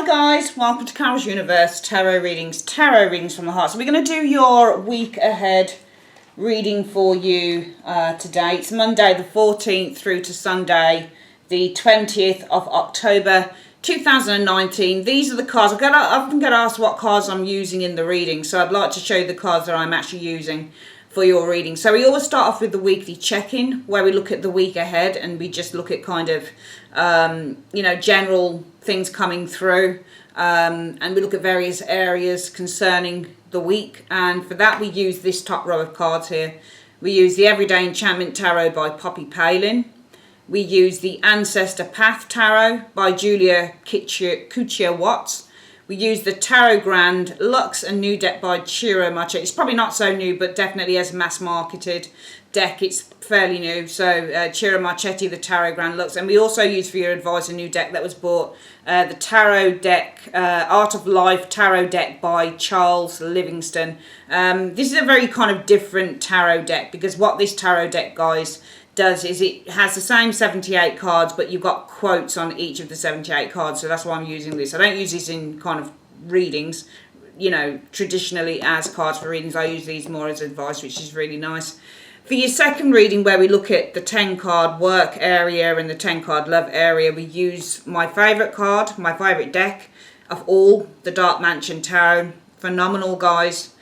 Hi guys, welcome to Carol's Universe Tarot Readings from the Heart. So we're going to do your week ahead reading for you today. It's Monday the 14th through to Sunday the 20th of October 2019. These are the cards. I often get asked what cards I'm using in the reading, so I'd like to show you the cards that I'm actually using for your reading. So we always start off with the weekly check-in, where we look at the week ahead and we just look at kind of general things coming through, and we look at various areas concerning the week. And for that we use this top row of cards here. We use the Everyday Enchantment Tarot by Poppy Palin. We use the Ancestor Path Tarot by Julia Kuchia Watts. We use the Tarot Grand Luxe and New deck by Ciro Marchetti. It's probably not so new, but definitely as a mass marketed deck, it's fairly new. So Ciro Marchetti, the Tarot Grand Luxe. And we also use for your advice a new deck that was bought, the Tarot deck, Art of Life Tarot deck by Charles Livingston. This is a very kind of different tarot deck, because what this tarot deck, guys, does is it has the same 78 cards, but you've got quotes on each of the 78 cards. So that's why I'm using this. I don't use this in kind of readings, traditionally as cards for readings. I use these more as advice, which is really nice. For your second reading, where we look at the 10 card work area and the 10 card love area, we use my favourite card, my favourite deck of all, the Dark Mansion Tarot. Phenomenal, guys.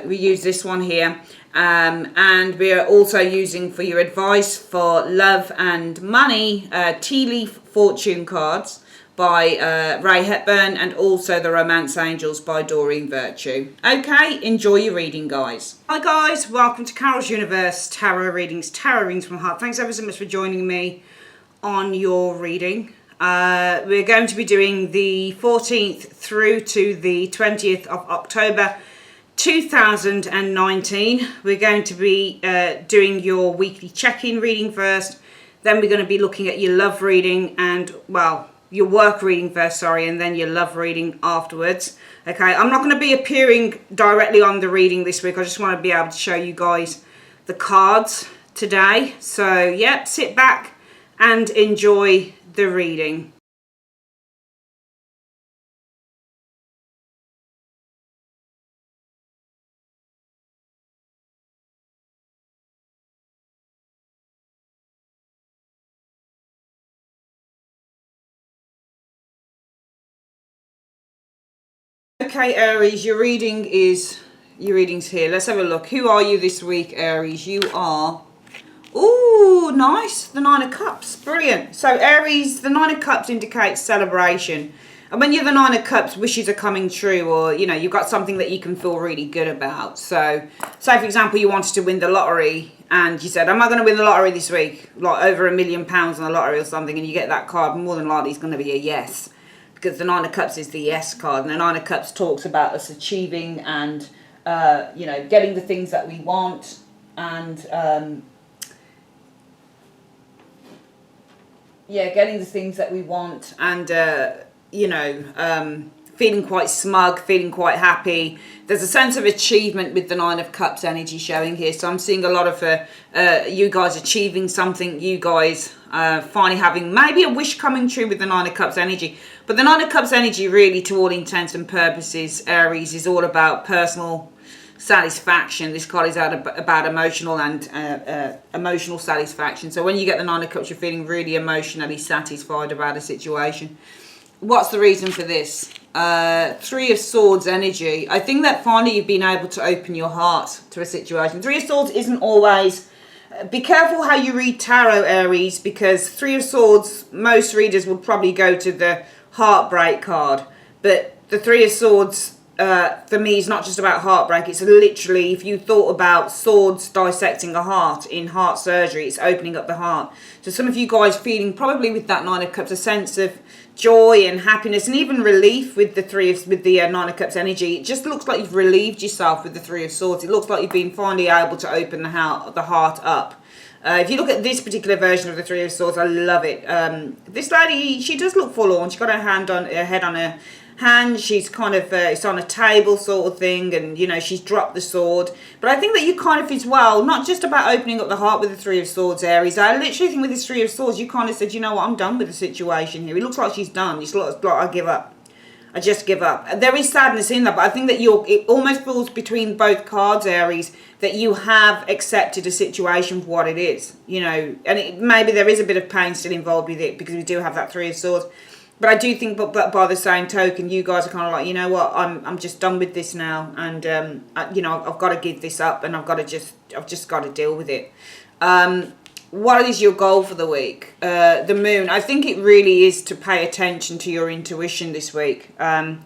We use this one here. And we are also using for your advice for love and money, Tea Leaf Fortune cards by Ray Hepburn, and also the Romance Angels by Doreen Virtue. Okay, enjoy your reading, guys. Hi guys, welcome to Carol's Universe Tarot Readings from the Heart. Thanks ever so much for joining me on your reading. We're going to be doing the 14th through to the 20th of October 2019. We're going to be doing your weekly check-in reading first, then we're going to be looking at your love reading and, well, your work reading first, sorry, and then your love reading afterwards. Okay, I'm not going to be appearing directly on the reading this week. I just want to be able to show you guys the cards today. So, yeah, sit back and enjoy the reading. Okay, Aries, your reading's here. Let's have a look. Who are you this week, Aries? You are, ooh, nice, the Nine of Cups, brilliant. So Aries, the Nine of Cups indicates celebration, and when you're the Nine of Cups, wishes are coming true, or you've got something that you can feel really good about. So say for example you wanted to win the lottery and you said, am I going to win the lottery this week, like over £1 million on the lottery or something, and you get that card, more than likely it's going to be a yes. Because the Nine of Cups is the yes card, and the Nine of Cups talks about us achieving and, getting the things that we want, and, getting the things that we want, and, feeling quite smug, feeling quite happy. There's a sense of achievement with the Nine of Cups energy showing here. So I'm seeing a lot of you guys achieving something, you guys finally having maybe a wish coming true with the Nine of Cups energy. But the Nine of Cups energy, really, to all intents and purposes, Aries, is all about personal satisfaction. This card is about emotional and emotional satisfaction. So when you get the Nine of Cups, you're feeling really emotionally satisfied about a situation. What's the reason for this? Three of Swords energy. I think that finally you've been able to open your heart to a situation. Three of Swords isn't always... Be careful how you read tarot, Aries, because Three of Swords, most readers would probably go to the heartbreak card. But the Three of Swords, for me, is not just about heartbreak. It's literally, if you thought about swords dissecting a heart in heart surgery, it's opening up the heart. So some of you guys feeling, probably with that Nine of Cups, a sense of joy and happiness and even relief with the Nine of Cups energy. It just looks like you've relieved yourself with the Three of Swords. It looks like you've been finally able to open the heart up. If you look at this particular version of the Three of Swords, I love it. This lady, she does look forlorn. She's got her head on her hand. She's kind of, it's on a table sort of thing, and she's dropped the sword. But I think that you kind of, as well, not just about opening up the heart with the Three of Swords, Aries. I literally think with this Three of Swords, you kind of said, you know what, I'm done with the situation here. It looks like she's done. It's like I give up. I just give up. There is sadness in that, but I think that it almost falls between both cards, Aries, that you have accepted a situation for what it is, you know, and maybe there is a bit of pain still involved with it because we do have that Three of Swords. But I do think, but by the same token, you guys are kind of like, you know what, I'm just done with this now, and you know, I've got to give this up, and I've just got to deal with it. What is your goal for the week? The moon. I think it really is to pay attention to your intuition this week. Pay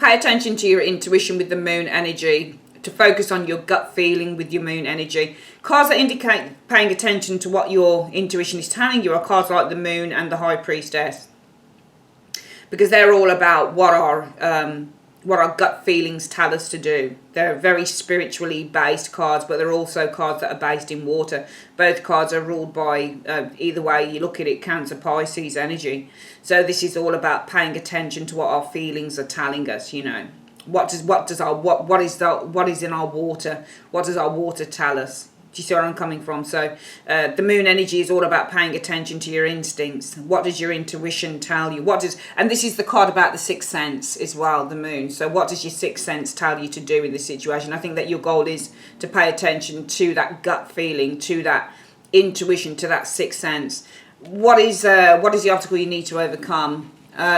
attention to your intuition with the moon energy. To focus on your gut feeling with your moon energy. Cards that indicate paying attention to what your intuition is telling you are cards like the moon and the high priestess. Because they're all about what our gut feelings tell us to do. They're very spiritually based cards, but they're also cards that are based in water. Both cards are ruled by, either way you look at it, Cancer, Pisces energy. So this is all about paying attention to what our feelings are telling us, you know. What is in our water? What does our water tell us? Do you see where I'm coming from? So the moon energy is all about paying attention to your instincts. What does your intuition tell you? And this is the card about the sixth sense as well, the moon. So what does your sixth sense tell you to do in this situation? I think that your goal is to pay attention to that gut feeling, to that intuition, to that sixth sense. What is the obstacle you need to overcome?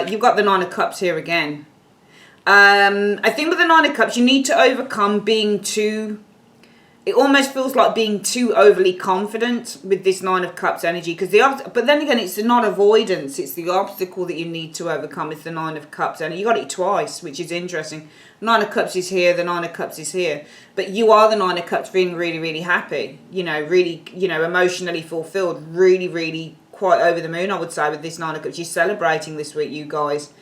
You've got the Nine of Cups here again. I think with the Nine of Cups, you need to overcome being too... It almost feels like being too overly confident with this Nine of Cups energy. But then again, it's not avoidance. It's the obstacle that you need to overcome. It's the Nine of Cups. And you got it twice, which is interesting. Nine of Cups is here. The Nine of Cups is here. But you are the Nine of Cups feeling really, really happy. You know, really, you know, emotionally fulfilled. Really, really quite over the moon, I would say, with this Nine of Cups. You're celebrating this week, you guys.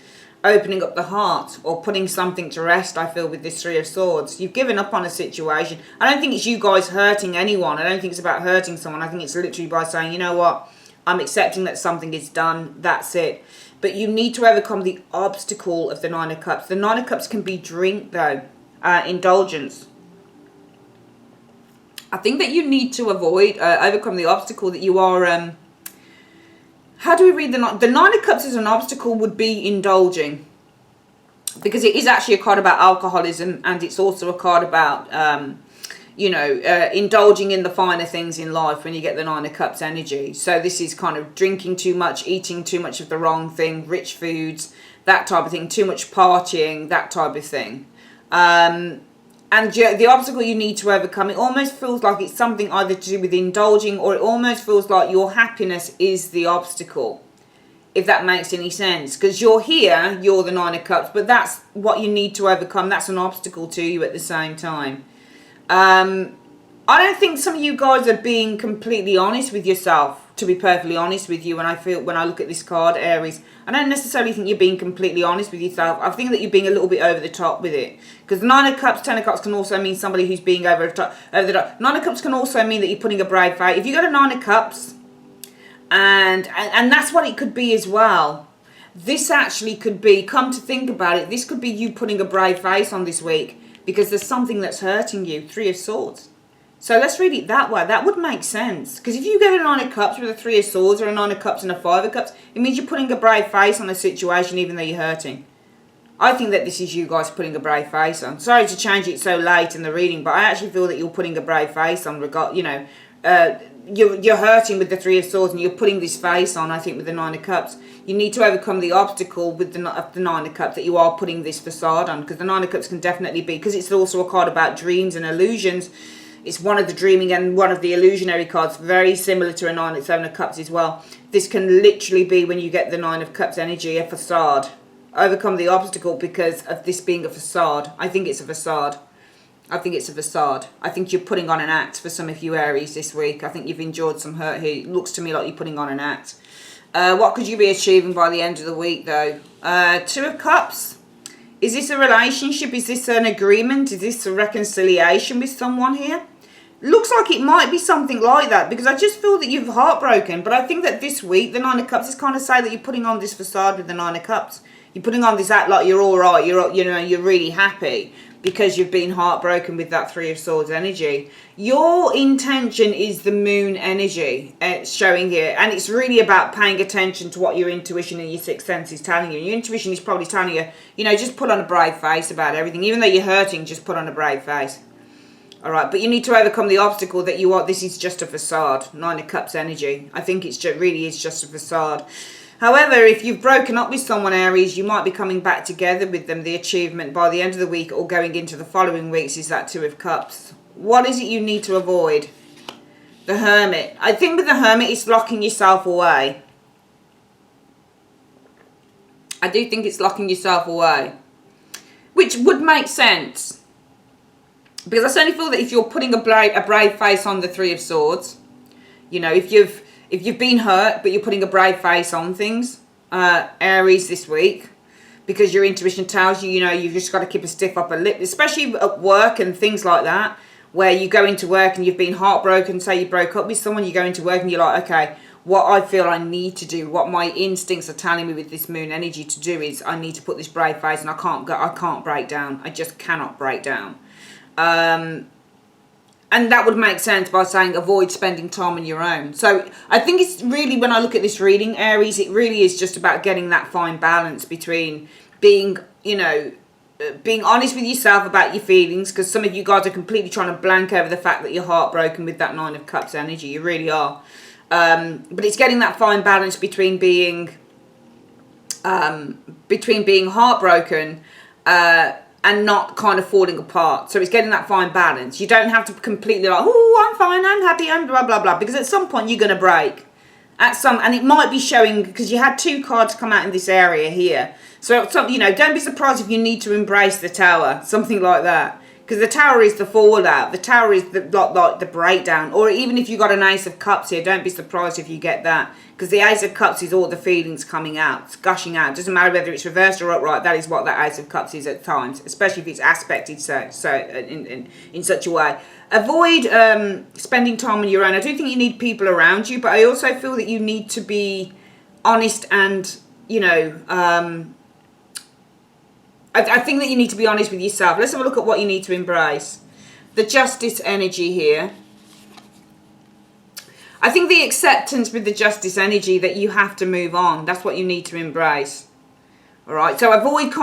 Opening up the heart or putting something to rest, I feel, with this Three of Swords. You've given up on a situation. I don't think it's you guys hurting anyone. I don't think it's about hurting someone. I think it's literally by saying, you know what, I'm accepting that something is done. That's it. But you need to overcome the obstacle of the Nine of Cups. The Nine of Cups can be drink, though. Indulgence. I think that you need to overcome the obstacle that you are... How do we read the Nine of Cups as an obstacle would be indulging. Because it is actually a card about alcoholism, and it's also a card about, indulging in the finer things in life when you get the Nine of Cups energy. So this is kind of drinking too much, eating too much of the wrong thing, rich foods, that type of thing, too much partying, that type of thing. And the obstacle you need to overcome, it almost feels like it's something either to do with indulging, or it almost feels like your happiness is the obstacle, if that makes any sense. Because you're here, you're the Nine of Cups, but that's what you need to overcome. That's an obstacle to you at the same time. I don't think some of you guys are being completely honest with yourself, to be perfectly honest with you. When I look at this card, Aries, I don't necessarily think you're being completely honest with yourself. I think that you're being a little bit over the top with it. Because Nine of Cups, Ten of Cups can also mean somebody who's being over the top. Nine of Cups can also mean that you're putting a brave face. If you got a Nine of Cups, and that's what it could be as well. This actually could be, come to think about it, this could be you putting a brave face on this week because there's something that's hurting you. Three of Swords. So let's read it that way. That would make sense. Because if you get a Nine of Cups with a Three of Swords or a Nine of Cups and a Five of Cups, it means you're putting a brave face on a situation even though you're hurting. I think that this is you guys putting a brave face on. Sorry to change it so late in the reading, but I actually feel that you're putting a brave face on. You're hurting with the Three of Swords and you're putting this face on, I think, with the Nine of Cups. You need to overcome the obstacle with the Nine of Cups that you are putting this facade on. Because the Nine of Cups can definitely be, because it's also a card about dreams and illusions. It's one of the dreaming and one of the illusionary cards, very similar to a Seven of Cups as well. This can literally be, when you get the Nine of Cups energy, a facade. Overcome the obstacle because of this being a facade. I think it's a facade. I think it's a facade. I think you're putting on an act for some of you Aries this week. I think you've endured some hurt here. It looks to me like you're putting on an act. What could you be achieving by the end of the week, though? Two of Cups. Is this a relationship? Is this an agreement? Is this a reconciliation with someone here? Looks like it might be something like that, because I just feel that you've heartbroken. But I think that this week, the Nine of Cups is kind of saying that you're putting on this facade with the Nine of Cups. You're putting on this act like you're all right. You're really happy because you've been heartbroken with that Three of Swords energy. Your intention is the moon energy. It's showing here, and it's really about paying attention to what your intuition and your sixth sense is telling you. Your intuition is probably telling you, just put on a brave face about everything. Even though you're hurting, just put on a brave face. All right, but you need to overcome the obstacle that you are. This is just a facade. Nine of Cups energy. I think really is just a facade. However, if you've broken up with someone, Aries, you might be coming back together with them. The achievement by the end of the week or going into the following weeks is that Two of Cups. What is it you need to avoid? The Hermit. I think with the Hermit, it's locking yourself away. I do think it's locking yourself away, which would make sense. Because I certainly feel that if you're putting a brave face on the Three of Swords, if you've been hurt, but you're putting a brave face on things, Aries, this week, because your intuition tells you, you've just got to keep a stiff upper lip, especially at work and things like that, where you go into work and you've been heartbroken, say you broke up with someone, you go into work and you're like, okay, what I feel I need to do, what my instincts are telling me with this moon energy to do is I need to put this brave face, and I can't break down. I just cannot break down. And that would make sense by saying avoid spending time on your own. So I think it's really, when I look at this reading, Aries, it really is just about getting that fine balance between being, being honest with yourself about your feelings, because some of you guys are completely trying to blank over the fact that you're heartbroken with that Nine of Cups energy. You really are. But it's getting that fine balance between being heartbroken, and not kind of falling apart. So it's getting that fine balance. You don't have to completely like, oh, I'm fine, I'm happy, I'm blah, blah, blah. Because at some point you're going to break. And it might be showing, because you had two cards come out in this area here. So, don't be surprised if you need to embrace the Tower. Something like that. Because the Tower is the fallout. The Tower is like the breakdown. Or even if you got an Ace of Cups here, don't be surprised if you get that. Because the Ace of Cups is all the feelings coming out, gushing out. It doesn't matter whether it's reversed or upright. That is what that Ace of Cups is at times, especially if it's aspected in such a way. Avoid spending time on your own. I do think you need people around you, but I also feel that you need to be honest and, I think that you need to be honest with yourself. Let's have a look at what you need to embrace. The Justice energy here. I think the acceptance with the Justice energy that you have to move on. That's what you need to embrace. All right. So avoid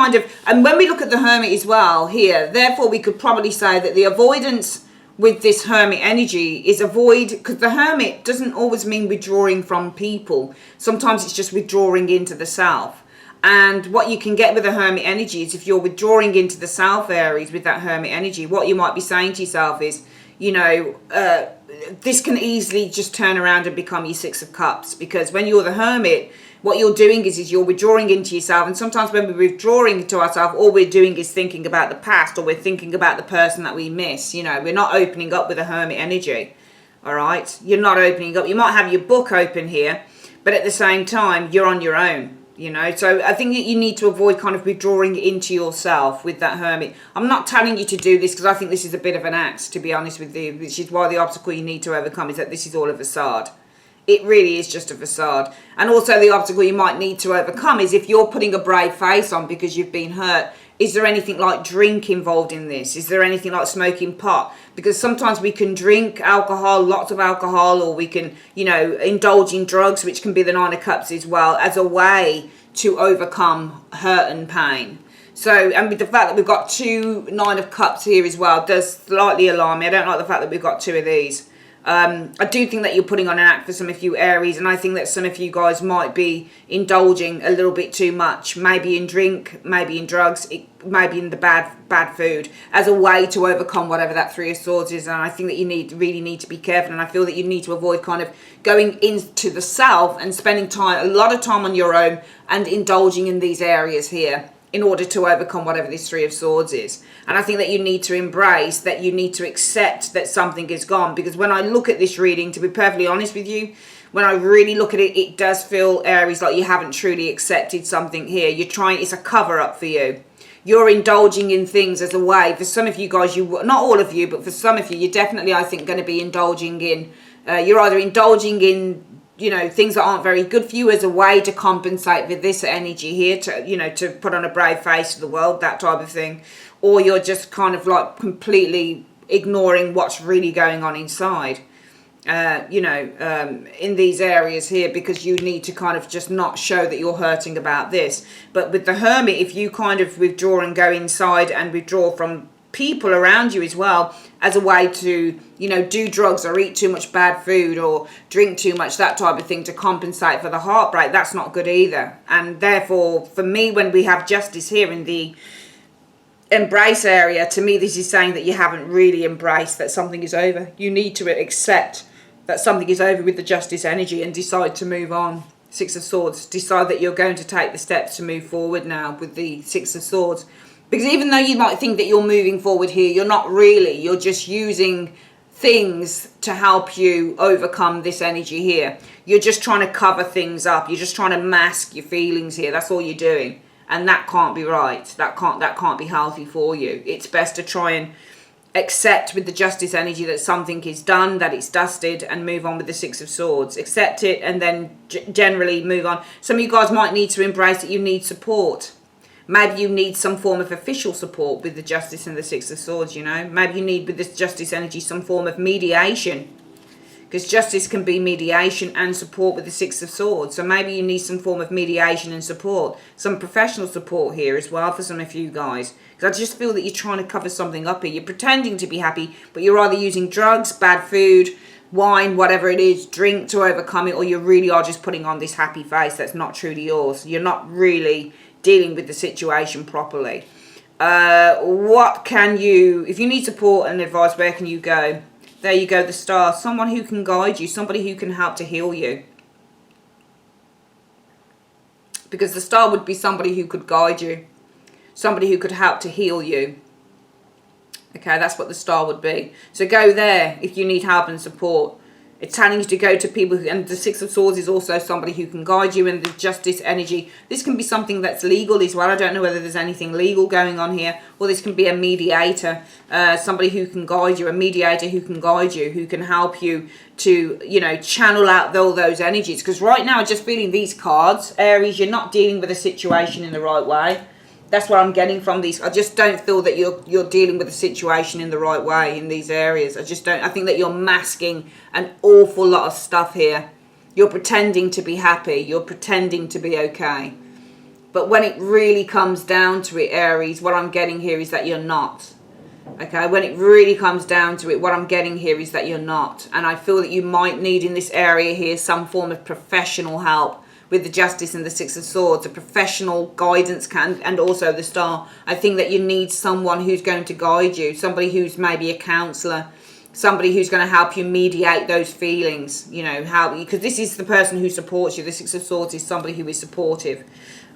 and when we look at the Hermit as well here, therefore we could probably say that the avoidance with this Hermit energy is because the Hermit doesn't always mean withdrawing from people. Sometimes it's just withdrawing into the self. And what you can get with the Hermit energy is if you're withdrawing into the self, Aries, with that Hermit energy, what you might be saying to yourself is, this can easily just turn around and become your Six of Cups. Because when you're the Hermit, what you're doing is you're withdrawing into yourself. And sometimes when we're withdrawing to ourselves, all we're doing is thinking about the past, or we're thinking about the person that we miss. We're not opening up with a Hermit energy. All right? You're not opening up. You might have your book open here, but at the same time, you're on your own. So I think that you need to avoid kind of withdrawing into yourself with that Hermit. I'm not telling you to do this because I think this is a bit of an act, to be honest with you, which is why the obstacle you need to overcome is that this is all a facade. It really is just a facade. And also the obstacle you might need to overcome is if you're putting a brave face on because you've been hurt, is there anything like drink involved in this? Is there anything like smoking pot? Because sometimes we can drink alcohol, lots of alcohol, or we can, indulge in drugs, which can be the Nine of Cups as well, as a way to overcome hurt and pain. So, and with the fact that we've got two Nine of Cups here as well, does slightly alarm me. I don't like the fact that we've got two of these. I do think that you're putting on an act for some of you Aries, and I think that some of you guys might be indulging a little bit too much, maybe in drink, maybe in drugs, maybe in the bad food, as a way to overcome whatever that Three of Swords is. And I think that you really need to be careful, and I feel that you need to avoid kind of going into the self and spending a lot of time on your own and indulging in these areas here in order to overcome whatever this Three of Swords is. And I think that you need to embrace that, you need to accept that something is gone. Because when I look at this reading, to be perfectly honest with you, when I really look at it, it does feel, Aries, like you haven't truly accepted something here. It's a cover-up for you. You're indulging in things as a way. For some of you guys, not all of you, but for some of you, you're definitely, I think, going to be indulging in, you're either indulging in you know, things that aren't very good for you as a way to compensate with this energy here, to, you know, to put on a brave face to the world, that type of thing. Or you're just kind of like completely ignoring what's really going on inside, you know, in these areas here, because you need to kind of just not show that you're hurting about this. But with the Hermit, if you kind of withdraw and go inside and withdraw from people around you as well, as a way to, you know, do drugs or eat too much bad food or drink too much, that type of thing, to compensate for the heartbreak, that's not good either. And therefore, for me, when we have Justice here in the embrace area, to me this is saying that you haven't really embraced that something is over. You need to accept that something is over with the Justice energy and decide to move on. Six of Swords, decide that you're going to take the steps to move forward now with the Six of Swords. Because even though you might think that you're moving forward here, you're not really. You're just using things to help you overcome this energy here. You're just trying to cover things up. You're just trying to mask your feelings here. That's all you're doing. And that can't be right. That can't be healthy for you. It's best to try and accept with the Justice energy that something is done, that it's dusted, and move on with the Six of Swords. Accept it and then generally move on. Some of you guys might need to embrace that you need support. Maybe you need some form of official support with the Justice and the Six of Swords, you know. Maybe you need, with this Justice energy, some form of mediation. Because Justice can be mediation and support with the Six of Swords. So maybe you need some form of mediation and support. Some professional support here as well for some of you guys. Because I just feel that you're trying to cover something up here. You're pretending to be happy, but you're either using drugs, bad food, wine, whatever it is, drink to overcome it, or you really are just putting on this happy face that's not truly yours. You're not really dealing with the situation properly. What can you, if you need support and advice, where can you go? There you go, the Star. Someone who can guide you, somebody who can help to heal you. Because the Star would be somebody who could guide you, somebody who could help to heal you. Okay, that's what the Star would be. So go there if you need help and support. It's telling you to go to people who, and the Six of Swords is also somebody who can guide you, and the Justice energy. This can be something that's legal as well. I don't know whether there's anything legal going on here, or this can be a mediator, somebody who can guide you, a mediator who can guide you, who can help you to, you know, channel out all those energies. Because right now, just feeling these cards, Aries, you're not dealing with a situation in the right way. That's what I'm getting from these. I just don't feel that you're dealing with the situation in the right way in these areas. I just don't. I think that you're masking an awful lot of stuff here. You're pretending to be happy. You're pretending to be okay. But when it really comes down to it, Aries, what I'm getting here is that you're not. Okay, when it really comes down to it, what I'm getting here is that you're not. And I feel that you might need in this area here some form of professional help. With the Justice and the Six of Swords, a professional guidance and also the Star. I think that you need someone who's going to guide you, somebody who's maybe a counsellor, somebody who's going to help you mediate those feelings, you know, how, because this is the person who supports you. The Six of Swords is somebody who is supportive,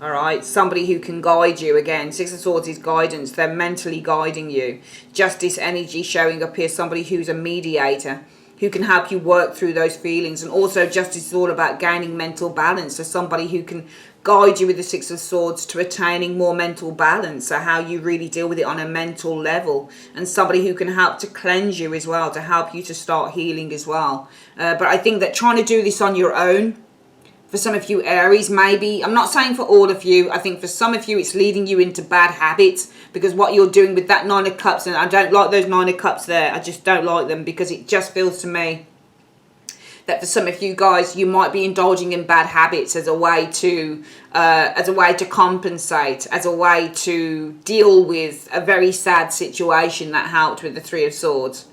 all right, somebody who can guide you. Again, Six of Swords is guidance. They're mentally guiding you. Justice energy showing up here, somebody who's a mediator, who can help you work through those feelings. And also Justice is all about gaining mental balance. So somebody who can guide you with the Six of Swords to attaining more mental balance. So how you really deal with it on a mental level. And somebody who can help to cleanse you as well, to help you to start healing as well. But I think that trying to do this on your own, for some of you Aries, maybe, I'm not saying for all of you, I think for some of you it's leading you into bad habits, because what you're doing with that Nine of Cups, and I don't like those Nine of Cups there, I just don't like them, because it just feels to me that for some of you guys, you might be indulging in bad habits as a way to compensate, as a way to deal with a very sad situation that helped with the Three of Swords.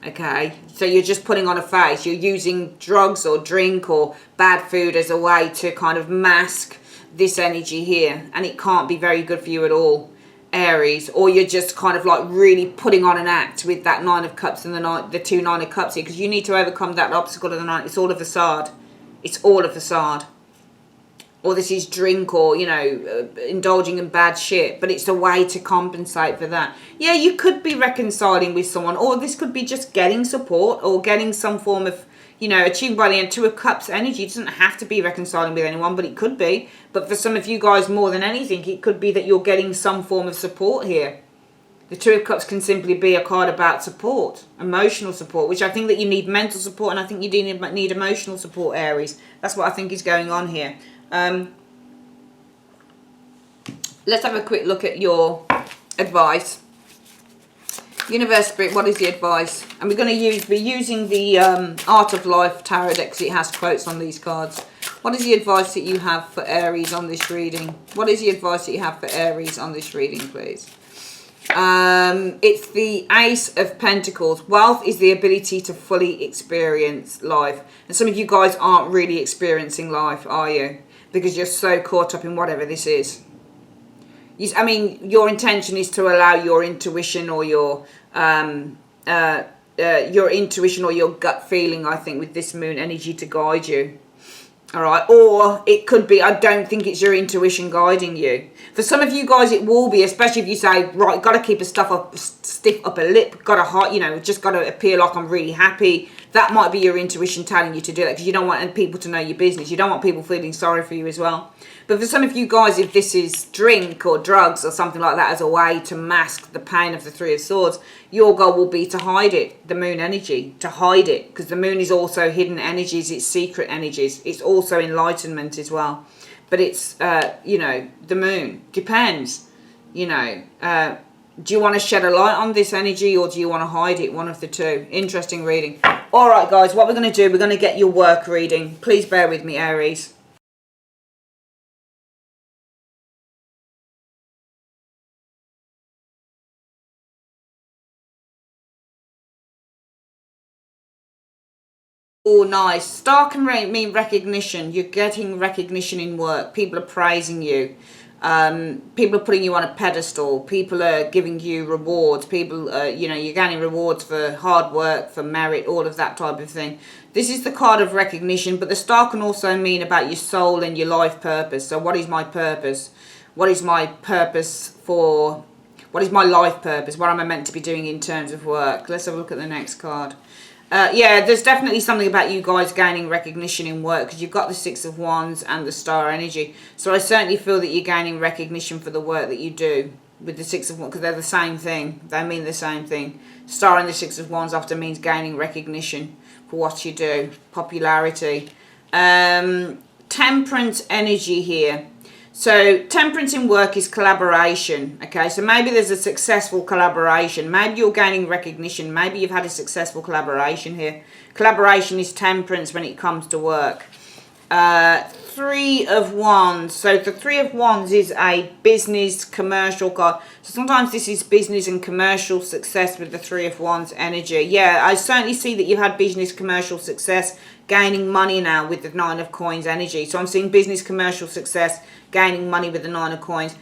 Okay, so you're just putting on a face. You're using drugs or drink or bad food as a way to kind of mask this energy here, and it can't be very good for you at all, Aries. Or you're just kind of like really putting on an act with that Nine of Cups and the two Nine of Cups here, because you need to overcome that obstacle of the Nine. It's all a facade. It's all a facade. Or this is drink, or, you know, indulging in bad shit. But it's a way to compensate for that. Yeah, you could be reconciling with someone. Or this could be just getting support. Or getting some form of, you know, achieved by the end. Two of Cups energy. It doesn't have to be reconciling with anyone, but it could be. But for some of you guys, more than anything, it could be that you're getting some form of support here. The Two of Cups can simply be a card about support, emotional support, which I think that you need mental support, and I think you do need emotional support, Aries. That's what I think is going on here. Let's have a quick look at your advice. Universe, Spirit, what is the advice? And we're using the Art of Life Tarot deck because it has quotes on these cards. What is the advice that you have for Aries on this reading? What is the advice that you have for Aries on this reading, please? It's the Ace of Pentacles. Wealth is the ability to fully experience life. And some of you guys aren't really experiencing life, are you? Because you're so caught up in whatever this is. I mean, your intention is to allow your intuition or your intuition or your gut feeling, I think, with this moon energy to guide you. All right, or it could be, I don't think it's your intuition guiding you. For some of you guys, it will be, especially if you say, right, got to keep a stiff upper lip, got to heart, you know, just got to appear like I'm really happy. That might be your intuition telling you to do that because you don't want people to know your business. You don't want people feeling sorry for you as well. But for some of you guys, if this is drink or drugs or something like that as a way to mask the pain of the Three of Swords, your goal will be to hide it, the moon energy, to hide it. Because the moon is also hidden energies, it's secret energies. It's also enlightenment as well. But it's, you know, the moon. Depends, you know. Do you want to shed a light on this energy or do you want to hide it? One of the two. Interesting reading. All right, guys, what we're going to do, we're going to get your work reading. Please bear with me, Aries. Oh, nice. Star can mean recognition. You're getting recognition in work. People are praising you. People are putting you on a pedestal. People are giving you rewards. People, you know, you're gaining rewards for hard work, for merit, all of that type of thing. This is the card of recognition, but the star can also mean about your soul and your life purpose. So what is my purpose? What is my purpose for... What is my life purpose? What am I meant to be doing in terms of work? Let's have a look at the next card. Yeah, there's definitely something about you guys gaining recognition in work because you've got the Six of Wands and the Star energy. So I certainly feel that you're gaining recognition for the work that you do with the Six of Wands because they're the same thing. They mean the same thing. Star and the Six of Wands often means gaining recognition for what you do, popularity. Temperance energy here. So temperance in work is collaboration, okay? So maybe there's a successful collaboration. Maybe you're gaining recognition. Maybe you've had a successful collaboration here. Collaboration is temperance when it comes to work. Three of Wands. So the Three of Wands is a business, commercial card. So sometimes this is business and commercial success with the Three of Wands energy. Yeah, I certainly see that you've had business, commercial success, gaining money now with the Nine of Coins energy. So I'm seeing business, commercial success, gaining money with the Nine of Coins.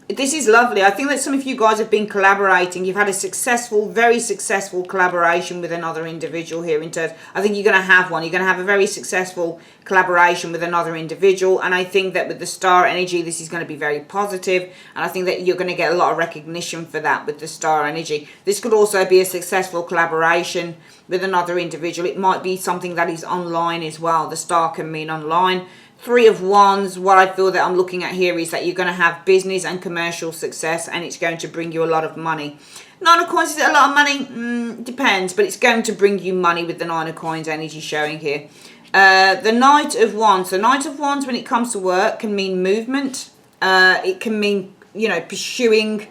This is lovely. I think that some of you guys have been collaborating. You've had a successful, very successful collaboration with another individual here. I think you're going to have one. You're going to have a very successful collaboration with another individual. And I think that with the Star energy, this is going to be very positive. And I think that you're going to get a lot of recognition for that with the Star energy. This could also be a successful collaboration with another individual. It might be something that is online as well. The Star can mean online. Three of Wands, what I feel that I'm looking at here is that you're going to have business and commercial success and it's going to bring you a lot of money. Nine of Coins, is it a lot of money? Depends, but it's going to bring you money with the Nine of Coins energy showing here. The Knight of Wands. The Knight of Wands, when it comes to work, can mean movement. It can mean, you know, pursuing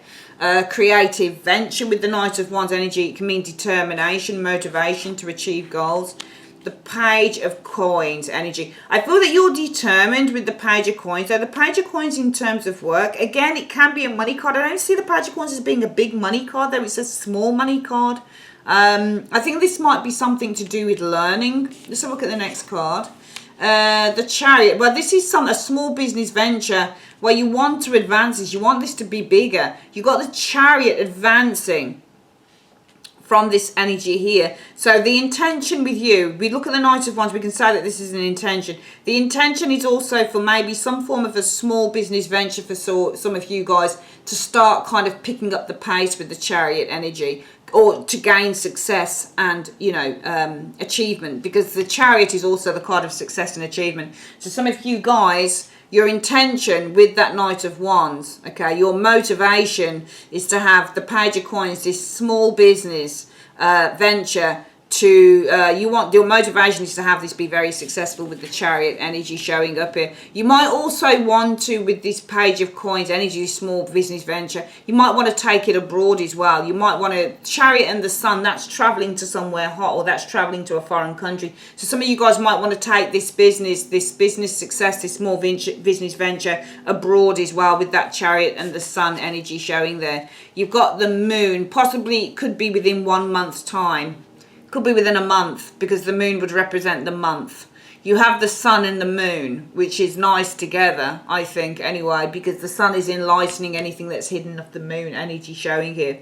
creative venture with the Knight of Wands energy. It can mean determination, motivation to achieve goals. The Page of Coins energy. I feel that you're determined with the Page of Coins. So the Page of Coins in terms of work, again, it can be a money card. I don't see the Page of Coins as being a big money card, though it's a small money card. I think this might be something to do with learning. Let's have a look at the next card. The Chariot. Well, this is a small business venture where you want to advance this. You want this to be bigger. You've got the Chariot advancing from this energy here. So the intention with you, we look at the Knight of Wands, we can say that this is an intention. The intention is also for maybe some form of a small business venture for some of you guys to start kind of picking up the pace with the Chariot energy or to gain success and, you know, achievement, because the Chariot is also the card of success and achievement. So some of you guys your intention with that Knight of Wands, okay, your motivation is to have the Page of Coins, this small business venture to you want your motivation is to have this be very successful with the Chariot energy showing up here. You might also want to, with this Page of Coins energy, small business venture, you might want to take it abroad as well. You might want to, Chariot and the Sun, that's traveling to somewhere hot, or that's traveling to a foreign country. So some of you guys might want to take this business success, this small business venture abroad as well, with that Chariot and the Sun energy showing there. You've got the Moon, possibly it could be within 1 month's time. Could be within a month, because the Moon would represent the month. You have the Sun and the Moon, which is nice together, I think, anyway, because the Sun is enlightening anything that's hidden of the Moon energy showing here.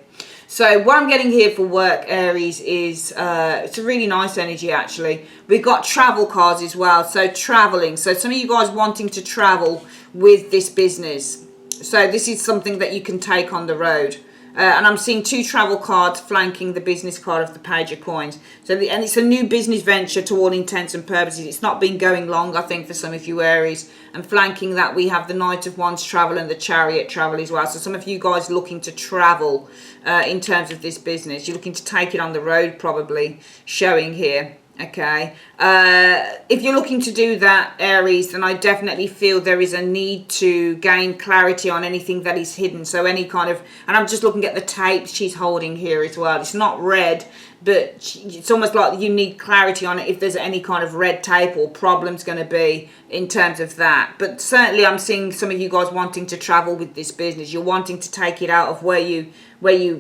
So what I'm getting here for work, Aries, is it's a really nice energy, actually. We've got travel cards as well, so traveling. So some of you guys wanting to travel with this business. So this is something that you can take on the road. And I'm seeing 2 travel cards flanking the business card of the Page of Coins. So and it's a new business venture to all intents and purposes. It's not been going long, I think, for some of you Aries. And flanking that, we have the Knight of Wands travel and the Chariot travel as well. So some of you guys looking to travel in terms of this business. You're looking to take it on the road, probably, showing here. Okay, if you're looking to do that, Aries, then I definitely feel there is a need to gain clarity on anything that is hidden. So any kind of, and I'm just looking at the tape she's holding here as well. It's not red, but it's almost like you need clarity on it, if there's any kind of red tape or problems going to be in terms of that. But certainly I'm seeing some of you guys wanting to travel with this business. You're wanting to take it out of where you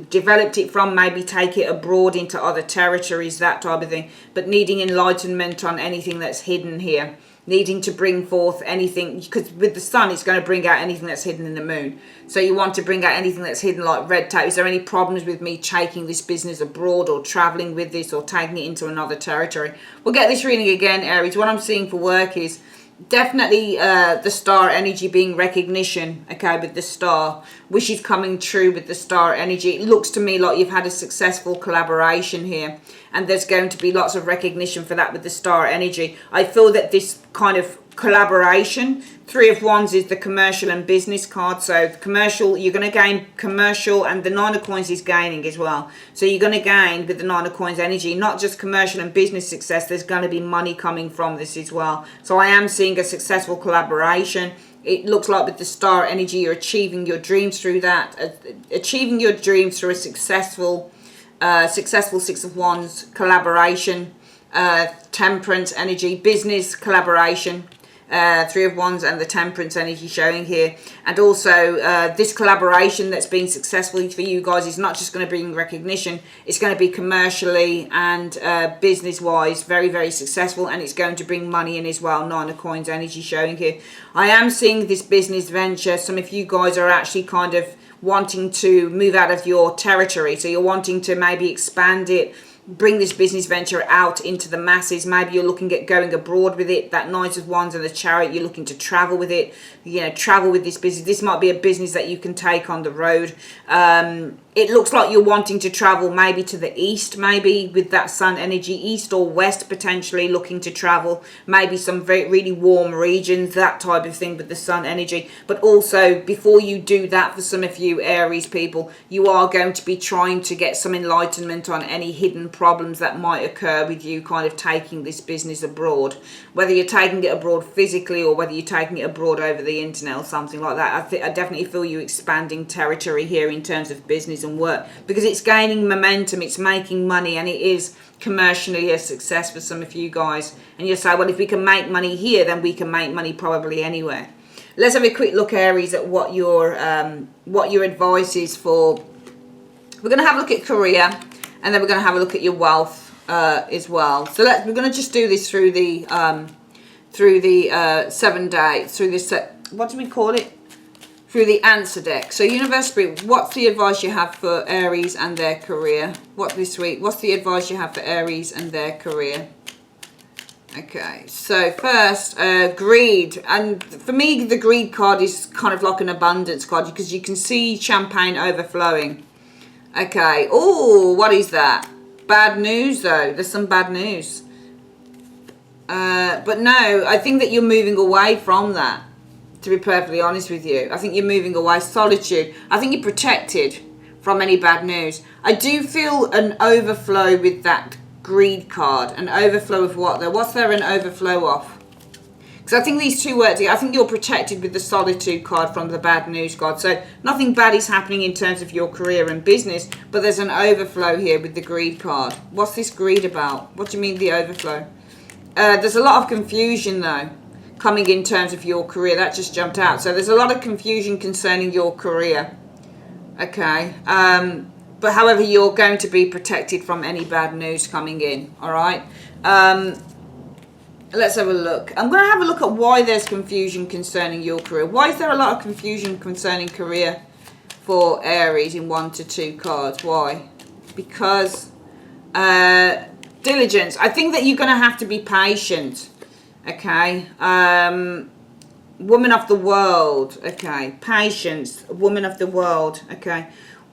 developed it from, maybe take it abroad into other territories, that type of thing, but needing enlightenment on anything that's hidden here, needing to bring forth anything, because with the Sun it's going to bring out anything that's hidden in the Moon. So you want to bring out anything that's hidden, like red tape. Is there any problems with me taking this business abroad, or traveling with this, or taking it into another territory? We'll get this reading again, Aries. What I'm seeing for work is definitely the star energy being recognition, okay, with the star, wishes coming true with the star energy. It looks to me like you've had a successful collaboration here, and there's going to be lots of recognition for that with the star energy. I feel that this kind of collaboration, 3 of Wands is the commercial and business card. So commercial, you're going to gain commercial, and the 9 of Coins is gaining as well. So you're going to gain with the 9 of Coins energy, not just commercial and business success, there's going to be money coming from this as well. So I am seeing a successful collaboration. It looks like with the star energy, you're achieving your dreams through that, achieving your dreams through a successful 6 of Wands collaboration, temperance energy, business collaboration, 3 of Wands and the temperance energy showing here. And also this collaboration that's been successful for you guys is not just going to bring recognition, it's going to be commercially and business wise very, very successful, and it's going to bring money in as well. 9 of Coins energy showing here. I am seeing this business venture, some of you guys are actually kind of wanting to move out of your territory, so you're wanting to maybe expand it, bring this business venture out into the masses. Maybe you're looking at going abroad with it, that 9 of Wands and the Chariot, you're looking to travel with it, you know, travel with this business. This might be a business that you can take on the road. It looks like you're wanting to travel maybe to the east, maybe with that Sun energy, east or west, potentially looking to travel, maybe some really warm regions, that type of thing with the Sun energy. But also, before you do that, for some of you Aries people, you are going to be trying to get some enlightenment on any hidden problems that might occur with you kind of taking this business abroad. Whether you're taking it abroad physically, or whether you're taking it abroad over the internet or something like that, I definitely feel you expanding territory here in terms of business and work, because it's gaining momentum, it's making money, and it is commercially a success for some of you guys. And you'll say, well, if we can make money here, then we can make money probably anywhere. Let's have a quick look, Aries, at what your advice is for. We're going to have a look at career, and then we're going to have a look at your wealth as well. So we're going to just do this through the 7 days, through this, what do we call it? Through the answer deck. So Universe Spirit, what's the advice you have for Aries and their career? What this week? What's the advice you have for Aries and their career? Okay, so first, greed. And for me, the greed card is kind of like an abundance card, because you can see champagne overflowing. Okay, oh, what is that? Bad news, though. There's some bad news. But no, I think that you're moving away from that. to be perfectly honest with you. I think you're moving away. Solitude. I think you're protected from any bad news. I do feel an overflow with that greed card. An overflow of what though? What's there an overflow of? Because I think these two words, I think you're protected with the solitude card from the bad news card. So nothing bad is happening in terms of your career and business, but there's an overflow here with the greed card. What's this greed about? What do you mean the overflow? There's a lot of confusion though coming in terms of your career. That just jumped out. So there's a lot of confusion concerning your career. Okay. But however, you're going to be protected from any bad news coming in. All right. Let's have a look. I'm going to have a look at why there's confusion concerning your career. Why is there a lot of confusion concerning career for Aries in 1 to 2 cards? Why? Because diligence. I think that you're going to have to be patient. Okay. Woman of the world. Okay. Patience. Woman of the world. Okay.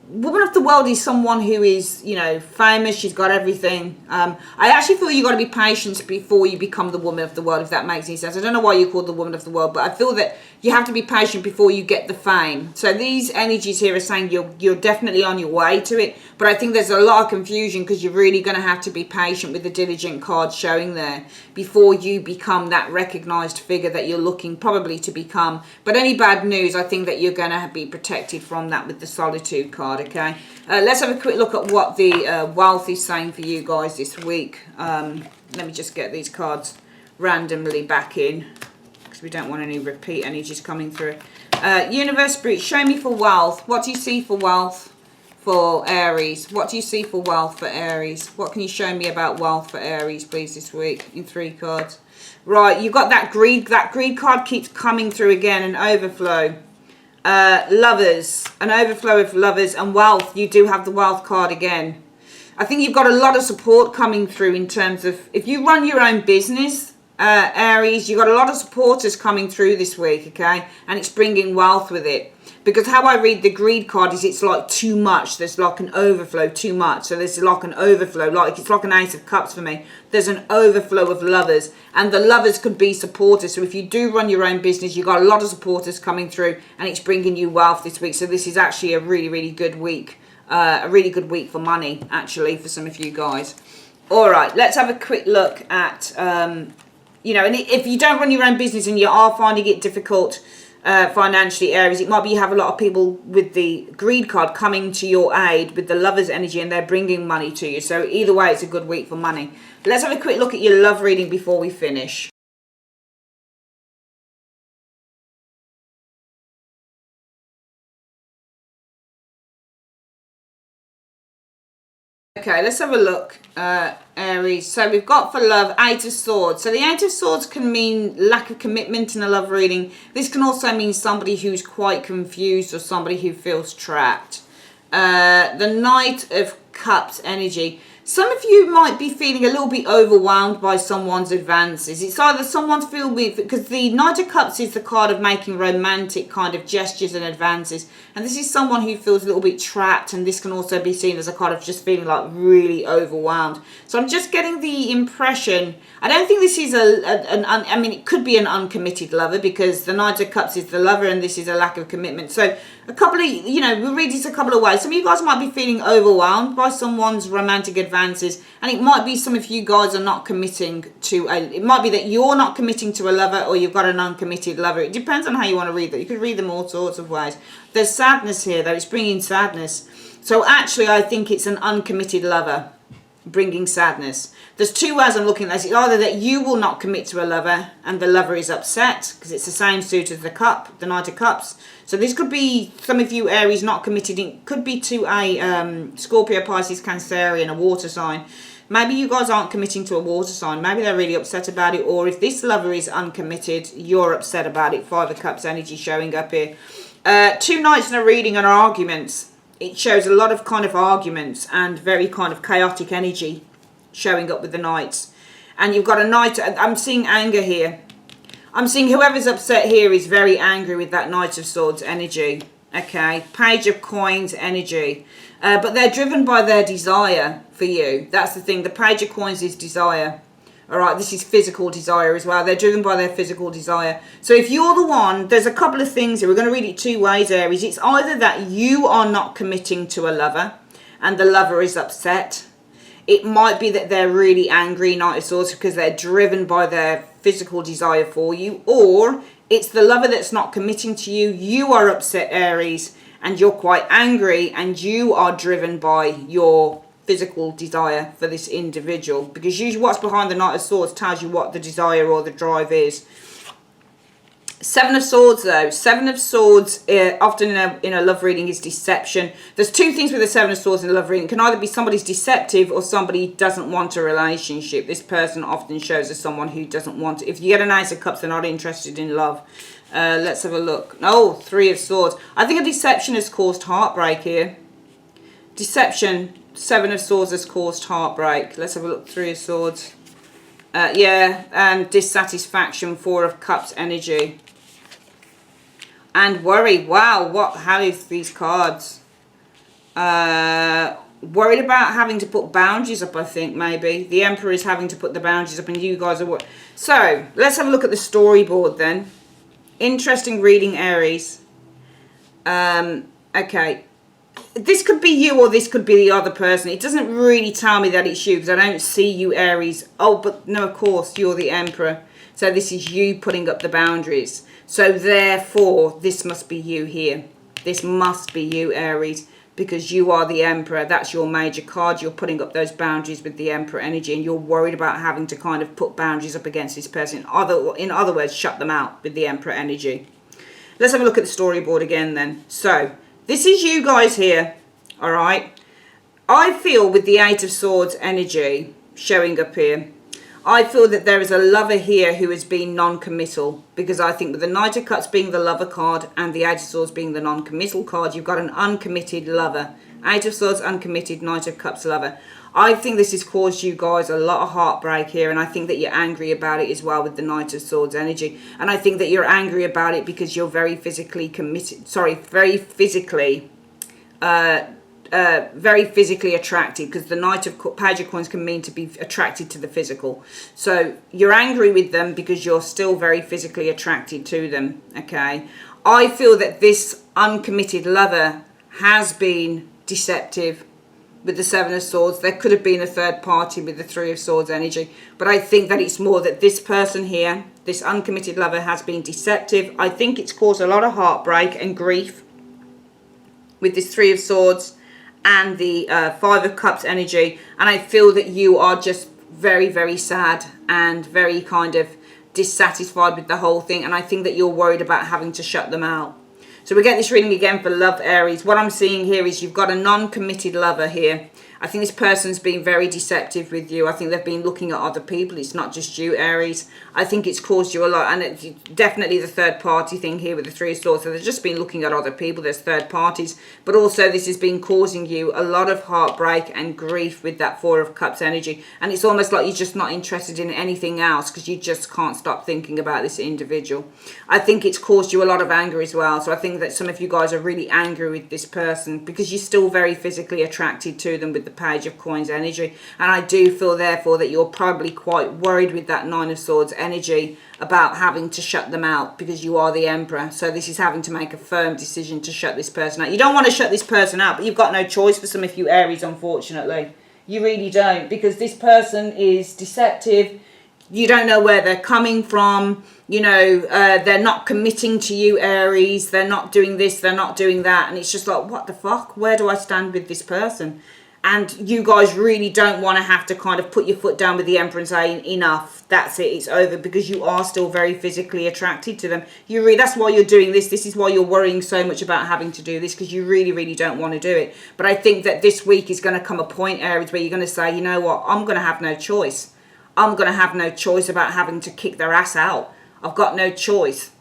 Woman of the world is someone who is, you know, famous. She's got everything. I actually feel you got to be patient before you become the woman of the world, if that makes any sense. I don't know why you're called the woman of the world, but I feel that you have to be patient before you get the fame. So these energies here are saying you're definitely on your way to it, but I think there's a lot of confusion because you're really going to have to be patient with the diligent card showing there before you become that recognized figure that you're looking probably to become. But any bad news, I think that you're going to be protected from that with the solitude card. Okay, let's have a quick look at what the wealth is saying for you guys this week. Let me just get these cards randomly back in because we don't want any repeat energies coming through. Universe, Spirit, show me for wealth. What do you see for wealth for Aries? What do you see for wealth for Aries? What can you show me about wealth for Aries, please, this week in 3 cards? Right, you've got that greed. That greed card keeps coming through again, an overflow. Lovers, an overflow of lovers and wealth. You do have the wealth card again. I think you've got a lot of support coming through in terms of if you run your own business, Aries, you've got a lot of supporters coming through this week, okay? And it's bringing wealth with it. Because how I read the greed card is it's like too much. There's like an overflow, too much. So there's like an overflow, like it's like an Ace of Cups for me. There's an overflow of lovers. And the lovers could be supporters. So if you do run your own business, you've got a lot of supporters coming through and it's bringing you wealth this week. So this is actually a really, really good week. A really good week for money, actually, for some of you guys. All right, let's have a quick look at, you know, and if you don't run your own business and you are finding it difficult financially, Aries, it might be you have a lot of people with the greed card coming to your aid with the lover's energy and they're bringing money to you. So either way, it's a good week for money. Let's have a quick look at your love reading before we finish. Okay, let's have a look, Aries. So we've got for love, 8 of Swords. So the 8 of Swords can mean lack of commitment in a love reading. This can also mean somebody who's quite confused or somebody who feels trapped. The Knight of Cups energy. Some of you might be feeling a little bit overwhelmed by someone's advances. It's either someone's feeling, because the Knight of Cups is the card of making romantic kind of gestures and advances. And this is someone who feels a little bit trapped, and this can also be seen as a card of just feeling like really overwhelmed. So I'm just getting the impression, I don't think this is I mean, it could be an uncommitted lover because the Knight of Cups is the lover and this is a lack of commitment. So a couple of, you know, we'll read this a couple of ways. Some of you guys might be feeling overwhelmed by someone's romantic advances, and it might be some of you guys are not committing to it might be that you're not committing to a lover or you've got an uncommitted lover. It depends on how you want to read that. You could read them all sorts of ways. There's sadness here though, it's bringing sadness. So actually I think it's an uncommitted lover bringing sadness. There's 2 ways I'm looking at this. It's either that you will not commit to a lover and the lover is upset because it's the same suit as the cup, the Knight of Cups. So this could be some of you Aries not committed. It could be to a Scorpio, Pisces, Cancerian, a water sign. Maybe you guys aren't committing to a water sign. Maybe they're really upset about it. Or if this lover is uncommitted, you're upset about it. 5 of Cups energy showing up here. 2 nights in a reading and arguments. It shows a lot of kind of arguments and very kind of chaotic energy showing up with the Knights. And you've got a Knight. I'm seeing anger here. I'm seeing whoever's upset here is very angry with that Knight of Swords energy. Okay. Page of Coins energy. But they're driven by their desire for you. That's the thing. The Page of Coins is desire. All right, this is physical desire as well. They're driven by their physical desire. So if you're the one, there's a couple of things here. We're going to read it two ways, Aries. It's either that you are not committing to a lover and the lover is upset. It might be that they're really angry, Knight of Swords, because they're driven by their physical desire for you. Or it's the lover that's not committing to you. You are upset, Aries, and you're quite angry, and you are driven by your physical desire for this individual, because usually what's behind the Knight of Swords tells you what the desire or the drive is. Seven of Swords, though. Seven of Swords, often in a love reading, is deception. There's two things with the Seven of Swords in a love reading. It can either be somebody's deceptive or somebody doesn't want a relationship. This person often shows as someone who doesn't want it. If you get an Ace of Cups, they're not interested in love. Let's have a look. Oh, Three of Swords. I think a deception has caused heartbreak here. Deception. Seven of Swords has caused heartbreak. Let's have a look. Three of Swords. Yeah, and dissatisfaction. Four of Cups energy. And worry. Wow, how is these cards? Worried about having to put boundaries up, I think, maybe. The Emperor is having to put the boundaries up and you guys are... So, let's have a look at the storyboard then. Interesting reading, Aries. Okay. This could be you or this could be the other person. It doesn't really tell me that it's you because I don't see you, Aries. Oh, but no, of course, you're the Emperor. So this is you putting up the boundaries. So therefore, this must be you here. This must be you, Aries, because you are the Emperor. That's your major card. You're putting up those boundaries with the Emperor energy and you're worried about having to kind of put boundaries up against this person. In other words, shut them out with the Emperor energy. Let's have a look at the storyboard again then. So, this is you guys here, all right? I feel with the Eight of Swords energy showing up here, I feel that there is a lover here who has been non-committal, because I think with the Knight of Cups being the lover card and the Eight of Swords being the non-committal card, you've got an uncommitted lover. Eight of Swords, uncommitted, Knight of Cups, lover. I think this has caused you guys a lot of heartbreak here, and I think that you're angry about it as well with the Knight of Swords energy. And I think that you're angry about it because you're very physically committed, very physically attracted, because the Knight of Page of Coins can mean to be attracted to the physical. So you're angry with them because you're still very physically attracted to them, okay? I feel that this uncommitted lover has been deceptive with the Seven of Swords. There could have been a third party with the Three of Swords energy, but I think that it's more that this person here, this uncommitted lover, has been deceptive. I think it's caused a lot of heartbreak and grief with this Three of Swords and the Five of Cups energy, and I feel that you are just very, very sad and very kind of dissatisfied with the whole thing, and I think that you're worried about having to shut them out. So we get this reading again for love, Aries. What I'm seeing here is you've got a non-committed lover here. I think this person's been very deceptive with you. I think they've been looking at other people. It's not just you, Aries. I think it's caused you a lot. And it's definitely the third party thing here with the Three of Swords. So they've just been looking at other people. There's third parties. But also this has been causing you a lot of heartbreak and grief with that Four of Cups energy. And it's almost like you're just not interested in anything else because you just can't stop thinking about this individual. I think it's caused you a lot of anger as well. So I think that some of you guys are really angry with this person because you're still very physically attracted to them with the Page of Coins energy. And I do feel therefore that you're probably quite worried with that Nine of Swords energy about having to shut them out because you are the Emperor. So this is having to make a firm decision to shut this person out. You don't want to shut this person out, but you've got no choice for some of you Aries, unfortunately. You really don't, because this person is deceptive. You don't know where they're coming from. You know, they're not committing to you, Aries. They're not doing this, they're not doing that. And it's just like, what the fuck? Where do I stand with this person? And you guys really don't want to have to kind of put your foot down with the Emperor and say, enough, that's it, it's over, because you are still very physically attracted to them. That's why you're doing this. This is why you're worrying so much about having to do this, because you really, really don't want to do it. But I think that this week is going to come a point, Aries, where you're going to say, you know what, I'm going to have no choice. I'm going to have no choice about having to kick their ass out. I've got no choice.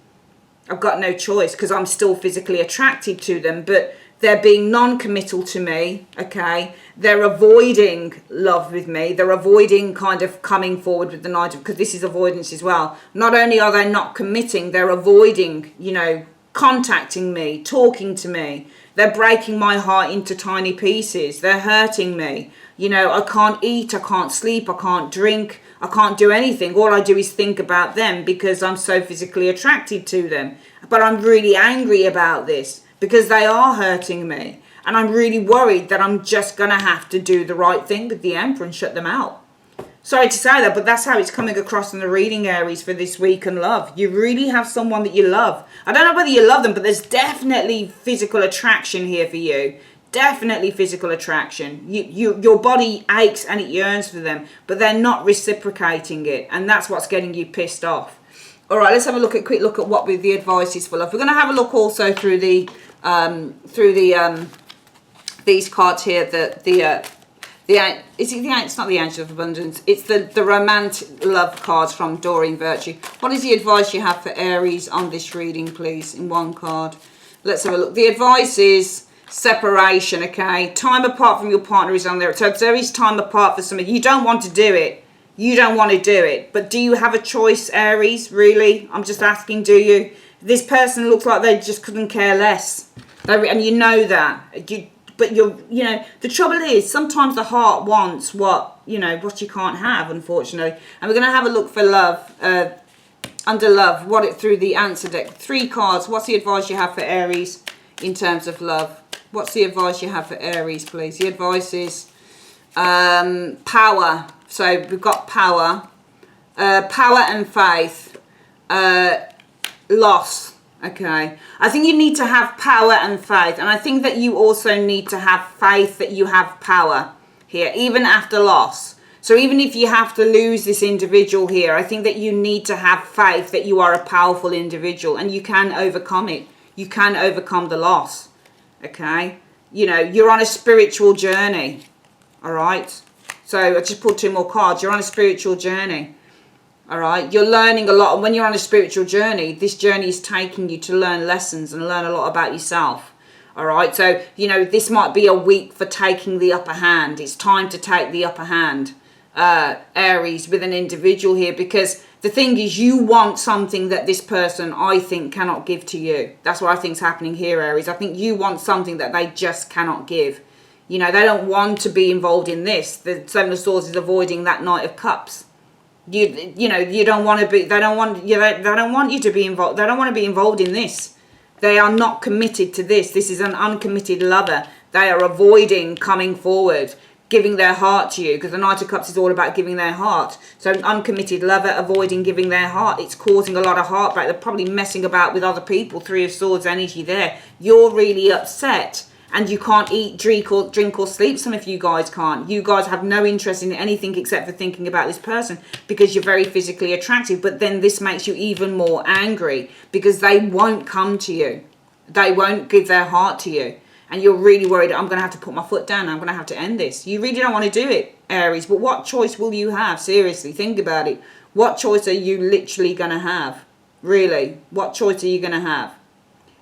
I've got no choice because I'm still physically attracted to them, but they're being non-committal to me, okay? They're avoiding love with me. They're avoiding kind of coming forward with the Knight of, because this is avoidance as well. Not only are they not committing, they're avoiding, you know, contacting me, talking to me. They're breaking my heart into tiny pieces. They're hurting me. You know, I can't eat, I can't sleep, I can't drink, I can't do anything. All I do is think about them because I'm so physically attracted to them. But I'm really angry about this because they are hurting me. And I'm really worried that I'm just going to have to do the right thing with the Emperor and shut them out. Sorry to say that, but that's how it's coming across in the reading, Aries, for this week in love. You really have someone that you love. I don't know whether you love them, but there's definitely physical attraction here for you. Definitely physical attraction. Your body aches and it yearns for them, but they're not reciprocating it. And that's what's getting you pissed off. All right, let's have a quick look at what the advice is for love. We're going to have a look also through these cards here, it's not the Angel of Abundance, it's the romantic love cards from Doreen Virtue. What is the advice you have for Aries on this reading, please, in one card? Let's have a look. The advice is separation, okay? Time apart from your partner is on there. So there is time apart for somebody. You don't want to do it. You don't want to do it. But do you have a choice, Aries? Really? I'm just asking, do you? This person looks like they just couldn't care less. And you know that. But you know, the trouble is sometimes the heart wants what you can't have, unfortunately. And we're going to have a look for love, under love, through the answer deck. 3 cards. What's the advice you have for Aries in terms of love? What's the advice you have for Aries, please? The advice is power. So we've got power, power and faith, loss. Okay, I think you need to have power and faith, and I think that you also need to have faith that you have power here, even after loss. So even if you have to lose this individual here, I think that you need to have faith that you are a powerful individual and you can overcome it. You can overcome the loss. Okay, you know, you're on a spiritual journey. All right, so I just pulled 2 more cards. You're on a spiritual journey. All right, you're learning a lot. And when you're on a spiritual journey, this journey is taking you to learn lessons and learn a lot about yourself. All right, so, you know, this might be a week for taking the upper hand. It's time to take the upper hand, Aries, with an individual here, because the thing is, you want something that this person, I think, cannot give to you. That's what I think is happening here, Aries. I think you want something that they just cannot give. You know, they don't want to be involved in this. The 7 of Swords is avoiding that Knight of Cups. You know, you don't want to be, they don't want you to be involved. They don't want to be involved in this. They are not committed to this. This is an uncommitted lover. They are avoiding coming forward, giving their heart to you, because the Knight of Cups is all about giving their heart. So an uncommitted lover avoiding giving their heart. It's causing a lot of heartbreak. They're probably messing about with other people. 3 of Swords energy there. You're really upset. And you can't eat, drink or sleep. Some of you guys can't. You guys have no interest in anything except for thinking about this person because you're very physically attractive. But then this makes you even more angry because they won't come to you. They won't give their heart to you. And you're really worried, I'm going to have to put my foot down. I'm going to have to end this. You really don't want to do it, Aries. But what choice will you have? Seriously, think about it. What choice are you literally going to have? Really? What choice are you going to have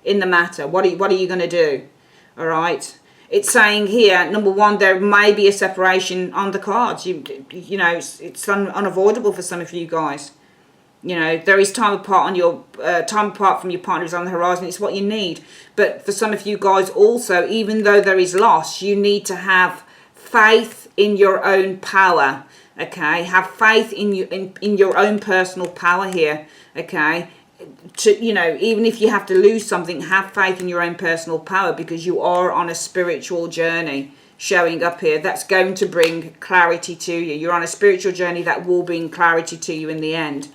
in the matter? What are you going to do? All right, it's saying here, number 1, there may be a separation on the cards. You know, it's unavoidable for some of you guys. You know, there is time apart from your partner is on the horizon. It's what you need. But for some of you guys also, even though there is loss, you need to have faith in your own power. Okay, have faith in your own personal power here. Okay. To, you know, even if you have to lose something, have faith in your own personal power, because you are on a spiritual journey showing up here that's going to bring clarity to you. You're on a spiritual journey that will bring clarity to you in the end.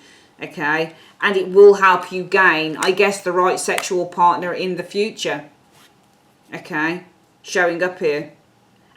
Okay, and it will help you gain, I guess, the right sexual partner in the future. Okay, showing up here.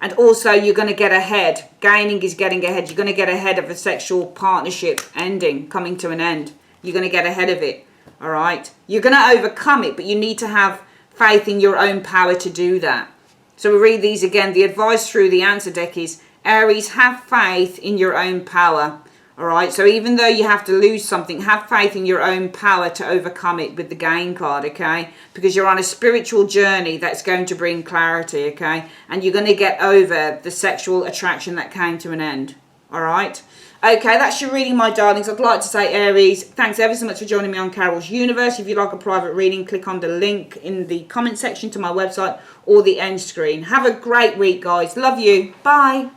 And also you're going to get ahead. Gaining is getting ahead. You're going to get ahead of a sexual partnership ending, coming to an end. You're going to get ahead of it. All right, you're going to overcome it, but you need to have faith in your own power to do that. So we read these again. The advice through the answer deck is, Aries, have faith in your own power. All right, so even though you have to lose something, have faith in your own power to overcome it with the gain card, okay? Because you're on a spiritual journey that's going to bring clarity, okay? And you're going to get over the sexual attraction that came to an end. All right. Okay, that's your reading, my darlings. I'd like to say, Aries, thanks ever so much for joining me on Carol's Universe. If you'd like a private reading, click on the link in the comment section to my website or the end screen. Have a great week, guys. Love you. Bye.